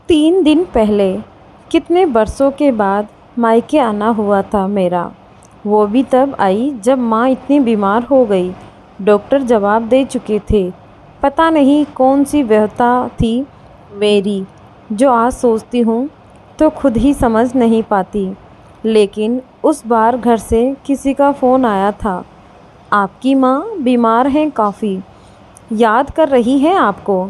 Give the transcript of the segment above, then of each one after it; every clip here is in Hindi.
3 दिन पहले कितने बरसों के बाद मायके आना हुआ था मेरा। वो भी तब आई जब माँ इतनी बीमार हो गई। डॉक्टर जवाब दे चुके थे। पता नहीं कौन सी व्यथा थी मेरी, जो आज सोचती हूँ तो खुद ही समझ नहीं पाती। लेकिन उस बार घर से किसी का फ़ोन आया था, आपकी माँ बीमार हैं काफ़ी, याद कर रही हैं आपको।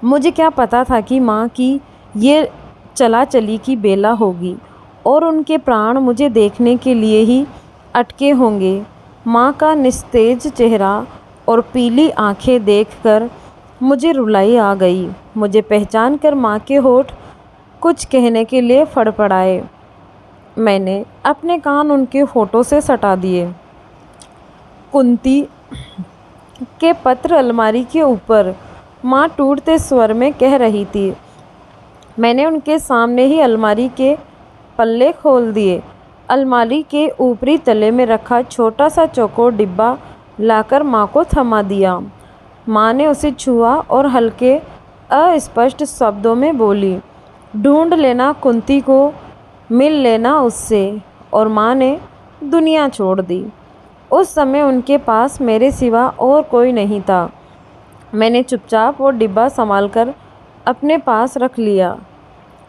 मुझे क्या पता था कि माँ की ये चला चली की बेला होगी और उनके प्राण मुझे देखने के लिए ही अटके होंगे। माँ का निस्तेज चेहरा और पीली आंखें देखकर मुझे रुलाई आ गई। मुझे पहचान कर माँ के होठ कुछ कहने के लिए फड़फड़ाए। मैंने अपने कान उनके होठों से सटा दिए। कुंती के पत्र अलमारी के ऊपर, माँ टूटते स्वर में कह रही थी। मैंने उनके सामने ही अलमारी के पल्ले खोल दिए। अलमारी के ऊपरी तले में रखा छोटा सा चौकोर डिब्बा लाकर माँ को थमा दिया। माँ ने उसे छुआ और हल्के अस्पष्ट शब्दों में बोली, ढूंढ लेना कुंती को, मिल लेना उससे। और माँ ने दुनिया छोड़ दी। उस समय उनके पास मेरे सिवा और कोई नहीं था। मैंने चुपचाप वो डिब्बा संभालकर अपने पास रख लिया।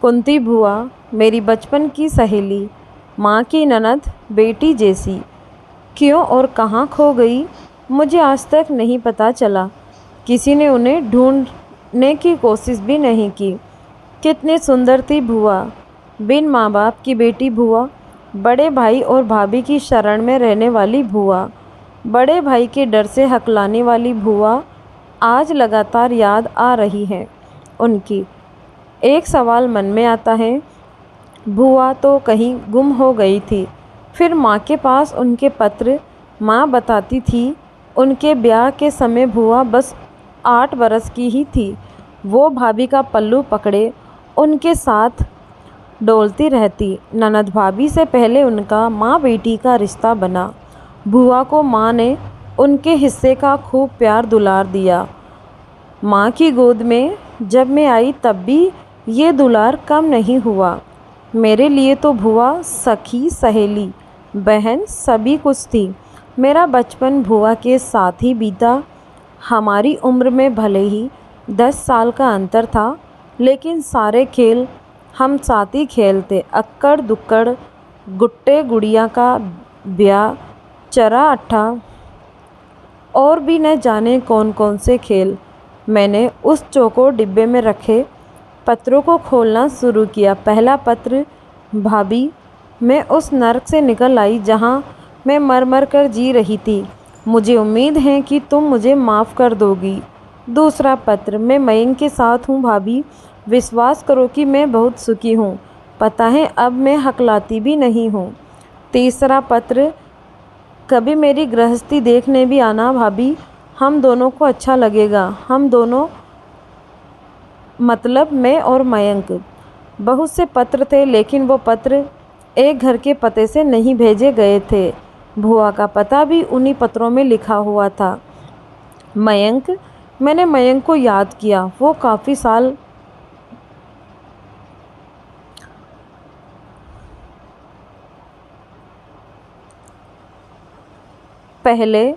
कुंती बुआ, मेरी बचपन की सहेली, माँ की ननद बेटी जैसी, क्यों और कहाँ खो गई मुझे आज तक नहीं पता चला। किसी ने उन्हें ढूंढने की कोशिश भी नहीं की। कितनी सुंदर थी बुआ, बिन माँ बाप की बेटी बुआ, बड़े भाई और भाभी की शरण में रहने वाली बुआ, बड़े भाई के डर से हकलाने वाली बुआ। आज लगातार याद आ रही है उनकी। एक सवाल मन में आता है, बुआ तो कहीं गुम हो गई थी। फिर माँ के पास उनके पत्र। माँ बताती थी उनके ब्याह के समय बुआ बस 8 बरस की ही थी। वो भाभी का पल्लू पकड़े उनके साथ डोलती रहती। ननद भाभी से पहले उनका माँ बेटी का रिश्ता बना। बुआ को माँ ने उनके हिस्से का खूब प्यार दुलार दिया। माँ की गोद में जब मैं आई तब भी ये दुलार कम नहीं हुआ। मेरे लिए तो बुआ सखी, सहेली, बहन सभी कुछ थी। मेरा बचपन बुआ के साथ ही बीता। हमारी उम्र में भले ही 10 साल का अंतर था, लेकिन सारे खेल हम साथ ही खेलते। अक्कड़ दुक्कड़, गुट्टे गुड़िया का ब्याह, चरा अट्ठा और भी न जाने कौन कौन से खेल। मैंने उस चौकोर डिब्बे में रखे पत्रों को खोलना शुरू किया। पहला पत्र, भाभी, मैं उस नर्क से निकल आई जहाँ मैं मर मर कर जी रही थी। मुझे उम्मीद है कि तुम मुझे माफ़ कर दोगी। दूसरा पत्र, मैं मयंक के साथ हूँ भाभी, विश्वास करो कि मैं बहुत सुखी हूँ। पता है अब मैं हकलाती भी नहीं हूँ। तीसरा पत्र, कभी मेरी गृहस्थी देखने भी आना भाभी, हम दोनों को अच्छा लगेगा। हम दोनों मतलब मैं और मयंक। बहुत से पत्र थे, लेकिन वो पत्र एक घर के पते से नहीं भेजे गए थे। भुआ का पता भी उन्हीं पत्रों में लिखा हुआ था। मयंक, मैंने मयंक को याद किया। वो काफ़ी साल पहले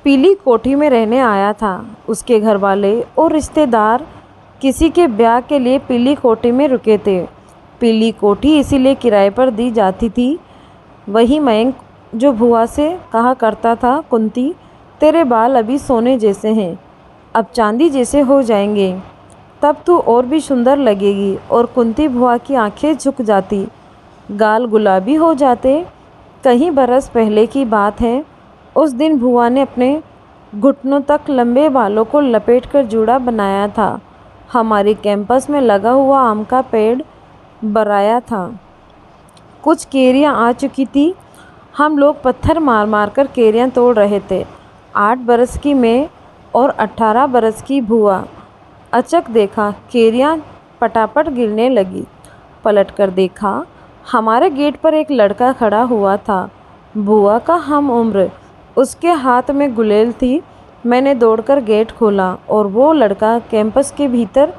पीली कोठी में रहने आया था। उसके घर वाले और रिश्तेदार किसी के ब्याह के लिए पीली कोठी में रुके थे। पीली कोठी इसीलिए किराए पर दी जाती थी। वही मयंक जो भुआ से कहा करता था, कुंती तेरे बाल अभी सोने जैसे हैं, अब चांदी जैसे हो जाएंगे, तब तू और भी सुंदर लगेगी। और कुंती भुआ की आंखें झुक जाती, गाल गुलाबी हो जाते। कई बरस पहले की बात है। उस दिन भुआ ने अपने घुटनों तक लंबे बालों को लपेटकर जूड़ा बनाया था। हमारे कैंपस में लगा हुआ आम का पेड़ बराया था। कुछ केरियां आ चुकी थी। हम लोग पत्थर मार मार कर केरियां तोड़ रहे थे। 8 बरस की मैं और 18 बरस की भुआ। अचक देखा, केरियां पटापट गिरने लगी। पलट कर देखा, हमारे गेट पर एक लड़का खड़ा हुआ था, बुआ का हम उम्र। उसके हाथ में गुलेल थी। मैंने दौड़कर गेट खोला और वो लड़का कैंपस के भीतर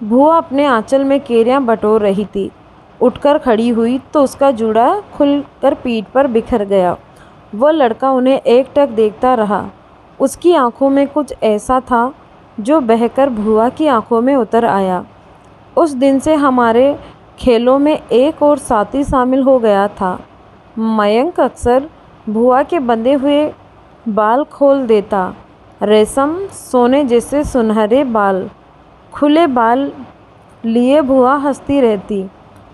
भुआ अपने आंचल में केरियां बटोर रही थी। उठकर खड़ी हुई तो उसका जूड़ा खुलकर पीठ पर बिखर गया। वह लड़का उन्हें एकटक देखता रहा। उसकी आंखों में कुछ ऐसा था जो बहकर भुआ की आंखों में उतर आया। उस दिन से हमारे खेलों में एक और साथी शामिल हो गया था। मयंक अक्सर भुआ के बंधे हुए बाल खोल देता। रेशम सोने जैसे सुनहरे बाल, खुले बाल लिए भुआ हंसती रहती।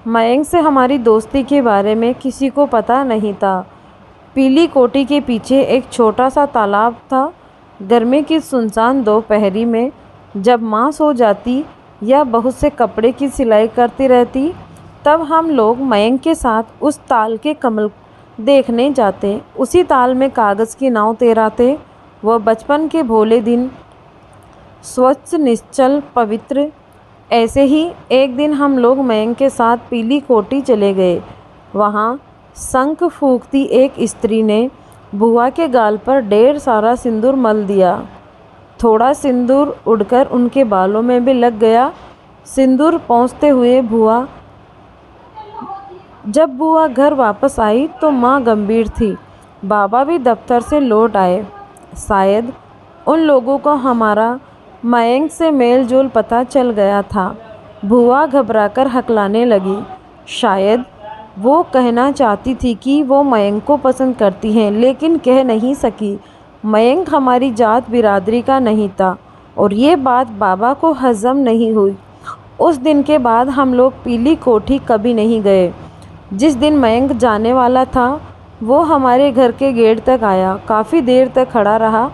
मयंक से हमारी दोस्ती के बारे में किसी को पता नहीं था। पीली कोठी के पीछे एक छोटा सा तालाब था। गर्मी की सुनसान दोपहरी में जब माँ सो जाती या बहुत से कपड़े की सिलाई करती रहती, तब हम लोग मयंक के साथ उस ताल के कमल देखने जाते। उसी ताल में कागज़ की नाव तैराते। वह बचपन के भोले दिन, स्वच्छ निश्चल पवित्र। ऐसे ही एक दिन हम लोग मयंक के साथ पीली कोठी चले गए। वहाँ शंख फूंकती एक स्त्री ने भुआ के गाल पर ढेर सारा सिंदूर मल दिया। थोड़ा सिंदूर उड़कर उनके बालों में भी लग गया। सिंदूर पोंछते हुए जब बुआ घर वापस आई तो माँ गंभीर थी। बाबा भी दफ्तर से लौट आए। शायद उन लोगों को हमारा मयंक से मेल जोल पता चल गया था। बुआ घबराकर हकलाने लगी। शायद वो कहना चाहती थी कि वो मयंक को पसंद करती हैं, लेकिन कह नहीं सकी। मयंक हमारी जात बिरादरी का नहीं था और ये बात बाबा को हजम नहीं हुई। उस दिन के बाद हम लोग पीली कोठी कभी नहीं गए। जिस दिन मयंक जाने वाला था वो हमारे घर के गेट तक आया। काफ़ी देर तक खड़ा रहा।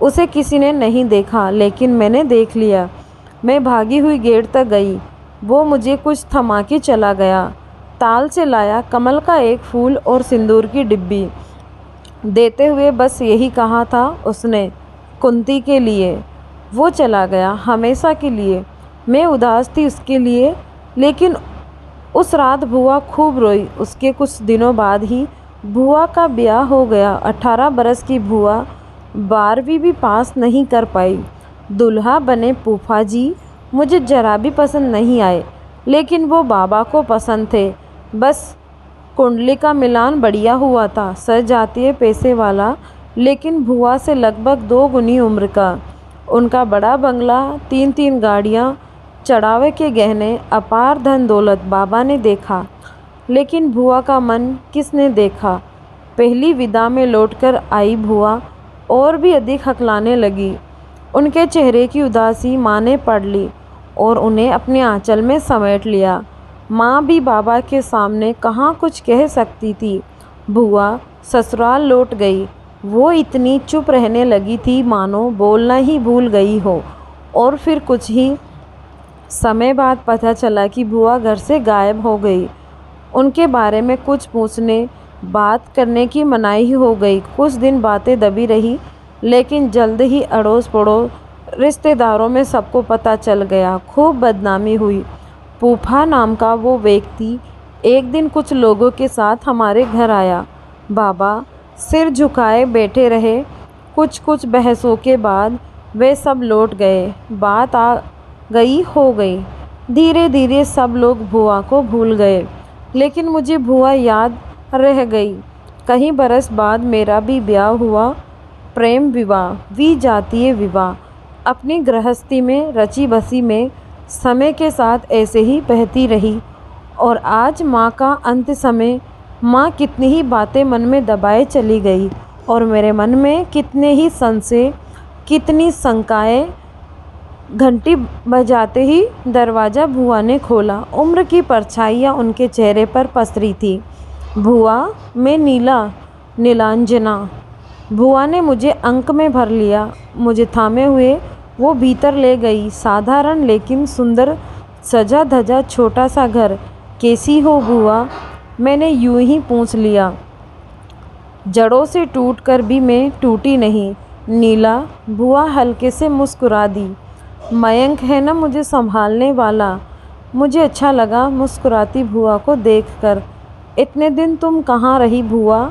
उसे किसी ने नहीं देखा, लेकिन मैंने देख लिया। मैं भागी हुई गेट तक गई। वो मुझे कुछ थमा के चला गया। ताल से लाया कमल का एक फूल और सिंदूर की डिब्बी देते हुए बस यही कहा था उसने, कुंती के लिए। वो चला गया हमेशा के लिए। मैं उदास थी उसके लिए, लेकिन उस रात बुआ खूब रोई। उसके कुछ दिनों बाद ही बुआ का ब्याह हो गया। 18 बरस की बुआ 12वीं भी पास नहीं कर पाई। दूल्हा बने फूफा जी मुझे जरा भी पसंद नहीं आए, लेकिन वो बाबा को पसंद थे। बस कुंडली का मिलान बढ़िया हुआ था। सजातीय पैसे वाला, लेकिन बुआ से लगभग 2 गुनी उम्र का। उनका बड़ा बंगला, 3-3 गाड़ियाँ, चढ़ावे के गहने, अपार धन दौलत बाबा ने देखा, लेकिन बुआ का मन किसने देखा। पहली विदा में लौटकर आई बुआ और भी अधिक हकलाने लगी। उनके चेहरे की उदासी माँ ने पढ़ ली और उन्हें अपने आंचल में समेट लिया। माँ भी बाबा के सामने कहाँ कुछ कह सकती थी। बुआ ससुराल लौट गई। वो इतनी चुप रहने लगी थी मानो बोलना ही भूल गई हो। और फिर कुछ ही समय बाद पता चला कि बुआ घर से गायब हो गई। उनके बारे में कुछ पूछने बात करने की मनाही हो गई। कुछ दिन बातें दबी रही, लेकिन जल्द ही अड़ोस पड़ोस रिश्तेदारों में सबको पता चल गया। खूब बदनामी हुई। फूफा नाम का वो व्यक्ति एक दिन कुछ लोगों के साथ हमारे घर आया। बाबा सिर झुकाए बैठे रहे। कुछ बहसों के बाद वे सब लौट गए। बात आ गई हो गई। धीरे धीरे सब लोग बुआ को भूल गए, लेकिन मुझे बुआ याद रह गई। कई बरस बाद मेरा भी ब्याह हुआ। प्रेम विवाह, विजातीय विवाह। अपनी गृहस्थी में रची बसी में समय के साथ ऐसे ही बहती रही। और आज माँ का अंत समय। माँ कितनी ही बातें मन में दबाए चली गई और मेरे मन में कितने ही संशय, कितनी शंकाएं। घंटी बजाते ही दरवाज़ा बुआ ने खोला। उम्र की परछाइयाँ उनके चेहरे पर पसरी थी। बुआ, मैं नीलांजना। बुआ ने मुझे अंक में भर लिया। मुझे थामे हुए वो भीतर ले गई। साधारण लेकिन सुंदर सजा धजा छोटा सा घर। कैसी हो बुआ? मैंने यूं ही पूछ लिया। जड़ों से टूट कर भी मैं टूटी नहीं नीला। बुआ हल्के से मुस्कुरा दी। मयंक है ना मुझे संभालने वाला। मुझे अच्छा लगा मुस्कुराती बुआ को देखकर। इतने दिन तुम कहाँ रही बुआ?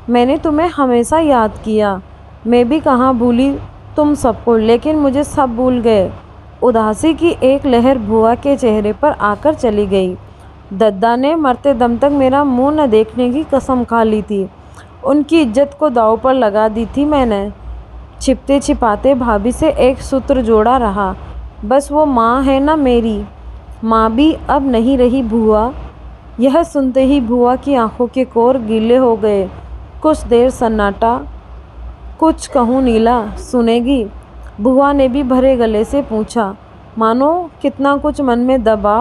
मैंने तुम्हें हमेशा याद किया। मैं भी कहाँ भूली तुम सबको, लेकिन मुझे सब भूल गए। उदासी की एक लहर बुआ के चेहरे पर आकर चली गई। दद्दा ने मरते दम तक मेरा मुंह न देखने की कसम खा ली थी। उनकी इज्जत को दांव पर लगा दी थी मैंने। छिपते छिपाते भाभी से एक सूत्र जोड़ा रहा, बस वो माँ है ना मेरी। माँ भी अब नहीं रही बुआ। यह सुनते ही बुआ की आंखों के कोर गीले हो गए। कुछ देर सन्नाटा। कुछ कहूँ नीला, सुनेगी? बुआ ने भी भरे गले से पूछा। मानो कितना कुछ मन में दबा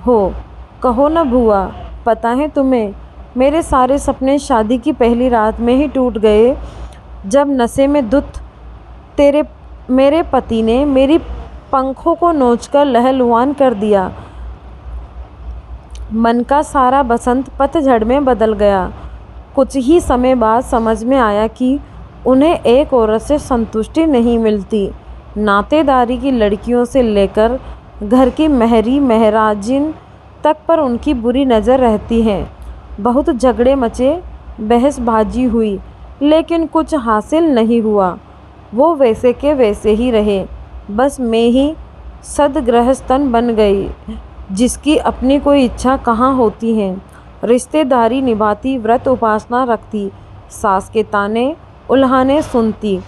हो। कहो ना बुआ। पता है तुम्हें, मेरे सारे सपने शादी की पहली रात में ही टूट गए, जब नशे में धुत मेरे पति ने मेरी पंखों को नोचकर लहलुहान कर दिया। मन का सारा बसंत पतझड़ में बदल गया। कुछ ही समय बाद समझ में आया कि उन्हें एक औरत से संतुष्टि नहीं मिलती। नातेदारी की लड़कियों से लेकर घर की मेहरी महराजिन तक पर उनकी बुरी नज़र रहती है। बहुत झगड़े मचे, बहसबाजी हुई, लेकिन कुछ हासिल नहीं हुआ। वो वैसे के वैसे ही रहे। बस मैं ही सदगृहस्थन बन गई, जिसकी अपनी कोई इच्छा कहाँ होती है। रिश्तेदारी निभाती, व्रत उपासना रखती, सास के ताने उल्हाने सुनती।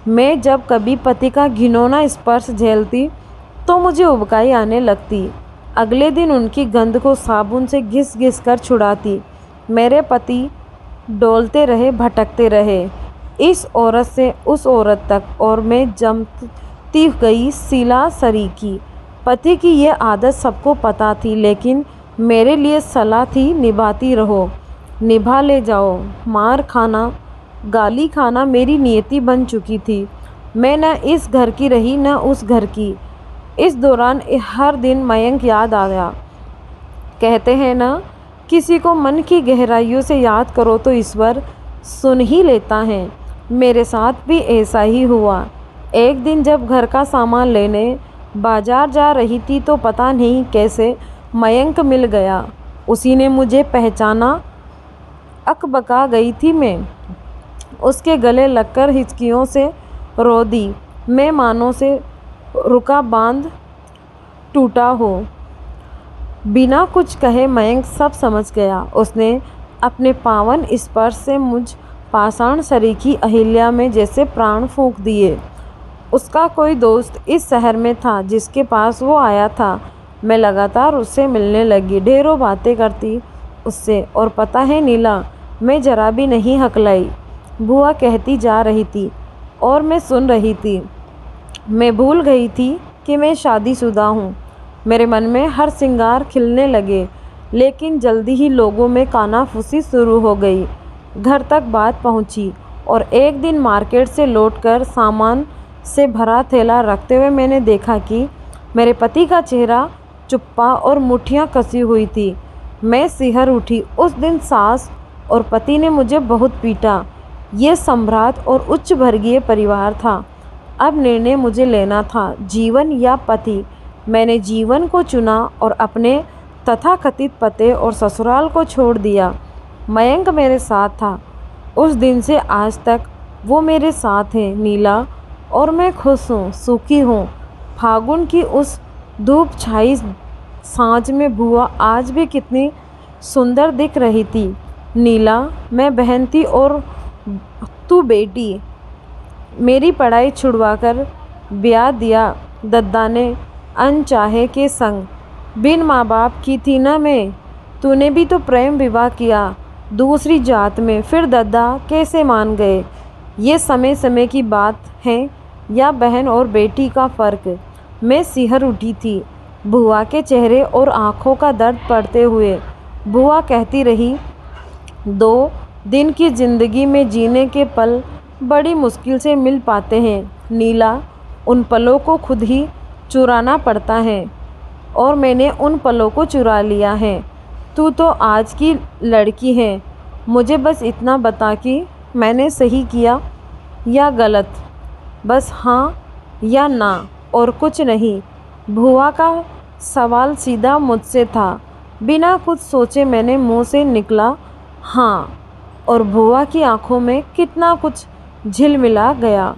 मैं जब कभी पति का घिनौना स्पर्श झेलती तो मुझे उबकाई आने लगती। अगले दिन उनकी गंध को साबुन से घिस घिस कर छुड़ाती। मेरे पति डोलते रहे, भटकते रहे, इस औरत से उस औरत तक, और मैं जमती गई सिला सरीकी। पति की ये आदत सबको पता थी, लेकिन मेरे लिए सलाह थी, निभाती रहो, निभा ले जाओ। मार खाना, गाली खाना मेरी नियति बन चुकी थी। मैं न इस घर की रही न उस घर की। इस दौरान हर दिन मयंक याद आया। कहते हैं ना, किसी को मन की गहराइयों से याद करो तो ईश्वर सुन ही लेता है। मेरे साथ भी ऐसा ही हुआ। एक दिन जब घर का सामान लेने बाजार जा रही थी तो पता नहीं कैसे मयंक मिल गया। उसी ने मुझे पहचाना। अकबका गई थी मैं। उसके गले लगकर हिचकियों से रो दी। मैं मानो से रुका बांध टूटा हो। बिना कुछ कहे मयंक सब समझ गया। उसने अपने पावन स्पर्श से मुझ पाषाण सरीखी अहिल्या में जैसे प्राण फूंक दिए। उसका कोई दोस्त इस शहर में था जिसके पास वो आया था। मैं लगातार उससे मिलने लगी, ढेरों बातें करती उससे। और पता है नीला, मैं जरा भी नहीं हकलाई। बुआ कहती जा रही थी और मैं सुन रही थी। मैं भूल गई थी कि मैं शादीशुदा हूँ। मेरे मन में हर श्रृंगार खिलने लगे, लेकिन जल्दी ही लोगों में कानाफूसी शुरू हो गई। घर तक बात पहुँची और एक दिन मार्केट से लौटकर सामान से भरा थैला रखते हुए मैंने देखा कि मेरे पति का चेहरा चुप्पा और मुट्ठियाँ कसी हुई थी। मैं सिहर उठी। उस दिन सास और पति ने मुझे बहुत पीटा। ये सम्राट और उच्च वर्गीय परिवार था। अब निर्णय मुझे लेना था, जीवन या पति। मैंने जीवन को चुना और अपने तथाकथित पते और ससुराल को छोड़ दिया। मयंक मेरे साथ था। उस दिन से आज तक वो मेरे साथ है नीला, और मैं खुश हूँ, सुखी हूँ। फागुन की उस धूप छाई सांझ में बुआ आज भी कितनी सुंदर दिख रही थी। नीला, मैं बहन थी और तू बेटी। मेरी पढ़ाई छुड़वाकर ब्याह दिया दद्दा ने अनचाहे के संग। बिन माँ बाप की थी ना मैं। तूने भी तो प्रेम विवाह किया दूसरी जात में, फिर दद्दा कैसे मान गए? ये समय समय की बात है या बहन और बेटी का फ़र्क? मैं सिहर उठी थी बुआ के चेहरे और आँखों का दर्द पड़ते हुए। बुआ कहती रही, 2 दिन की ज़िंदगी में जीने के पल बड़ी मुश्किल से मिल पाते हैं नीला। उन पलों को खुद ही चुराना पड़ता है, और मैंने उन पलों को चुरा लिया है। तू तो आज की लड़की है। मुझे बस इतना बता कि मैंने सही किया या गलत। बस हाँ या ना, और कुछ नहीं। बुआ का सवाल सीधा मुझसे था। बिना कुछ सोचे मैंने मुंह से निकला हाँ, और बुआ की आंखों में कितना कुछ झिलमिला गया।